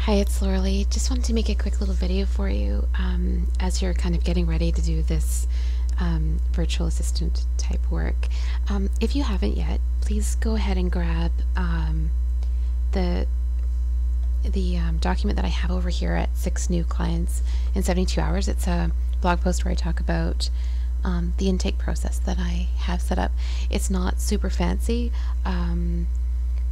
Hi, it's Lauralee. Just wanted to make a quick little video for you as you're kind of getting ready to do this virtual assistant type work. If you haven't yet, please go ahead and grab the document that I have over here at 6 New Clients in 72 Hours. It's a blog post where I talk about the intake process that I have set up. It's not super fancy,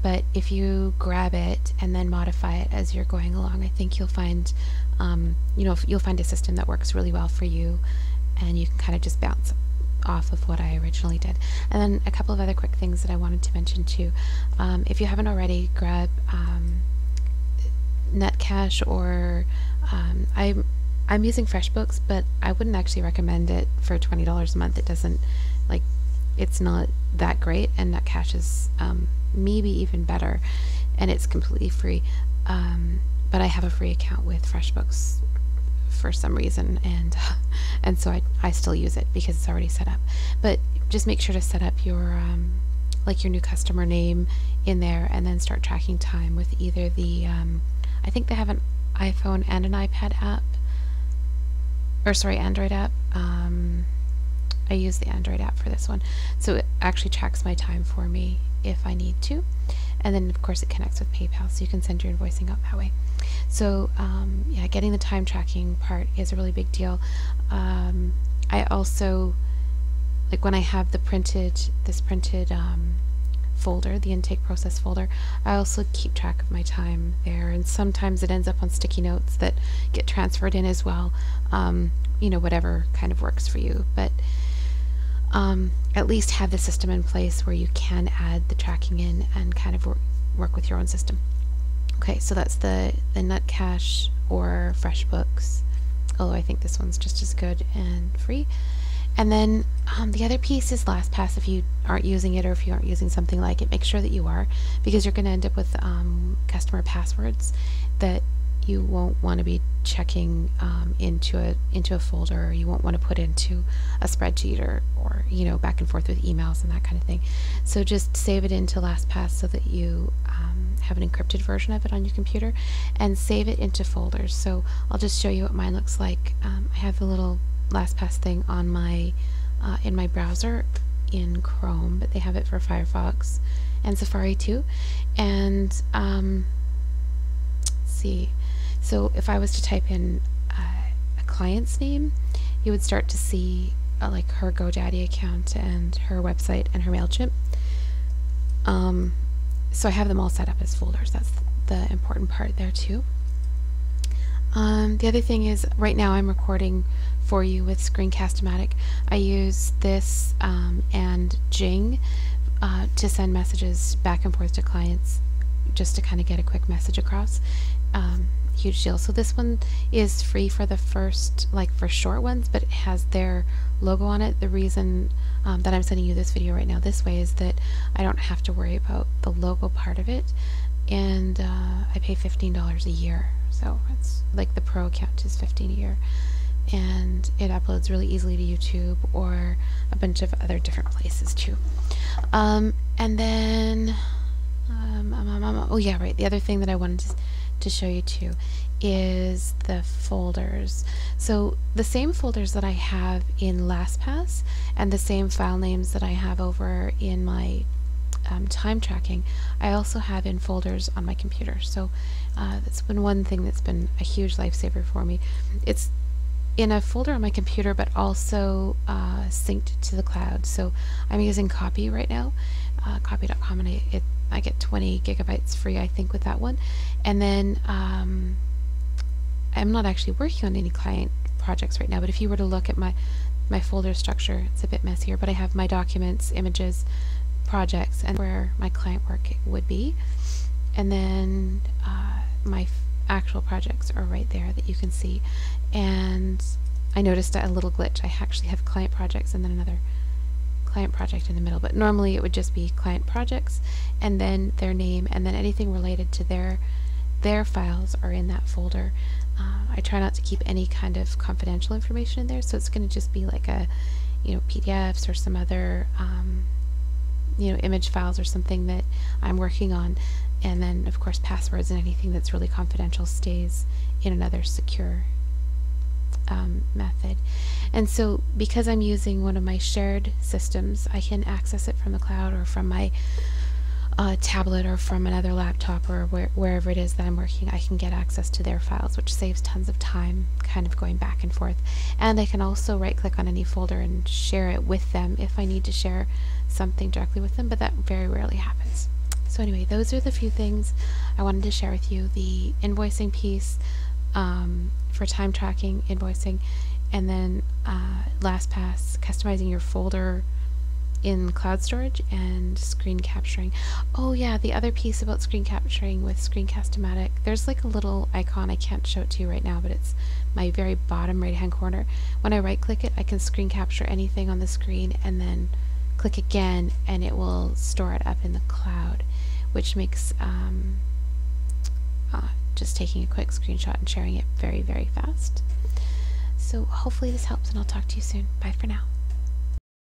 but if you grab it and then modify it as you're going along, I think you'll find, you'll find a system that works really well for you, and you can kind of just bounce off of what I originally did. And then a couple of other quick things that I wanted to mention too. If you haven't already, grab Netcache, or I'm using FreshBooks, but I wouldn't actually recommend it for $20 a month. It doesn't, it's not that great, and Netcache is maybe even better, and it's completely free. But I have a free account with FreshBooks for some reason, and so I still use it because it's already set up. But just make sure to set up your your new customer name in there, and then start tracking time with either the I think they have an iPhone and an iPad app, or sorry, Android app. I use the Android app for this one, so it actually tracks my time for me if I need to, and then of course it connects with PayPal, so you can send your invoicing out that way. So yeah, getting the time tracking part is a really big deal. I also, when I have this printed folder, the intake process folder, I also keep track of my time there, and sometimes it ends up on sticky notes that get transferred in as well. Whatever kind of works for you, but at least have the system in place where you can add the tracking in and kind of work with your own system. Okay, so that's the Netcache or FreshBooks, although I think this one's just as good and free. And then the other piece is LastPass. If you aren't using it, or if you aren't using something like it, make sure that you are, because you're going to end up with customer passwords that you won't want to be checking into a folder, or you won't want to put into a spreadsheet, or back and forth with emails and that kind of thing. So just save it into LastPass so that you have an encrypted version of it on your computer, and save it into folders. So I'll just show you what mine looks like. I have the little LastPass thing on my in my browser in Chrome, but they have it for Firefox and Safari too. And let's see. So if I was to type in a client's name, you would start to see her GoDaddy account and her website and her MailChimp. So I have them all set up as folders. That's the important part there too. The other thing is, right now I'm recording for you with Screencast-O-Matic. I use this and Jing to send messages back and forth to clients, just to kind of get a quick message across. Huge deal. So this one is free for the first, for short ones, but it has their logo on it. The reason that I'm sending you this video right now this way is that I don't have to worry about the logo part of it, and I pay $15 a year. So it's the pro account is $15 a year, and it uploads really easily to YouTube or a bunch of other different places too. And then oh yeah, right, the other thing that I wanted to show you too is the folders. So the same folders that I have in LastPass, and the same file names that I have over in my time tracking, I also have in folders on my computer. So that's been one thing that's been a huge lifesaver for me. It's in a folder on my computer, but also synced to the cloud. So I'm using Copy right now, copy.com, and I get 20 gigabytes free, I think, with that one. And then I'm not actually working on any client projects right now, but if you were to look at my folder structure, it's a bit messier, but I have my documents, images, projects, and where my client work would be. And then my actual projects are right there that you can see. And I noticed a little glitch. I actually have client projects and then another client project in the middle, but normally it would just be client projects and then their name, and then anything related to their files are in that folder. I try not to keep any kind of confidential information in there, so it's going to just be like a PDFs or some other image files or something that I'm working on, and then of course passwords and anything that's really confidential stays in another secure method. And so because I'm using one of my shared systems, I can access it from the cloud or from my tablet or from another laptop or wherever it is that I'm working. I can get access to their files, which saves tons of time kind of going back and forth. And I can also right click on any folder and share it with them if I need to share something directly with them, but that very rarely happens. So anyway, those are the few things I wanted to share with you. The invoicing piece for time tracking, invoicing, and then LastPass, customizing your folder in cloud storage, and screen capturing. Oh yeah, the other piece about screen capturing with Screencast-O-Matic, there's like a little icon, I can't show it to you right now, but it's my very bottom right hand corner. When I right click it, I can screen capture anything on the screen and then click again and it will store it up in the cloud, which makes just taking a quick screenshot and sharing it very, very fast. So hopefully this helps, and I'll talk to you soon. Bye for now.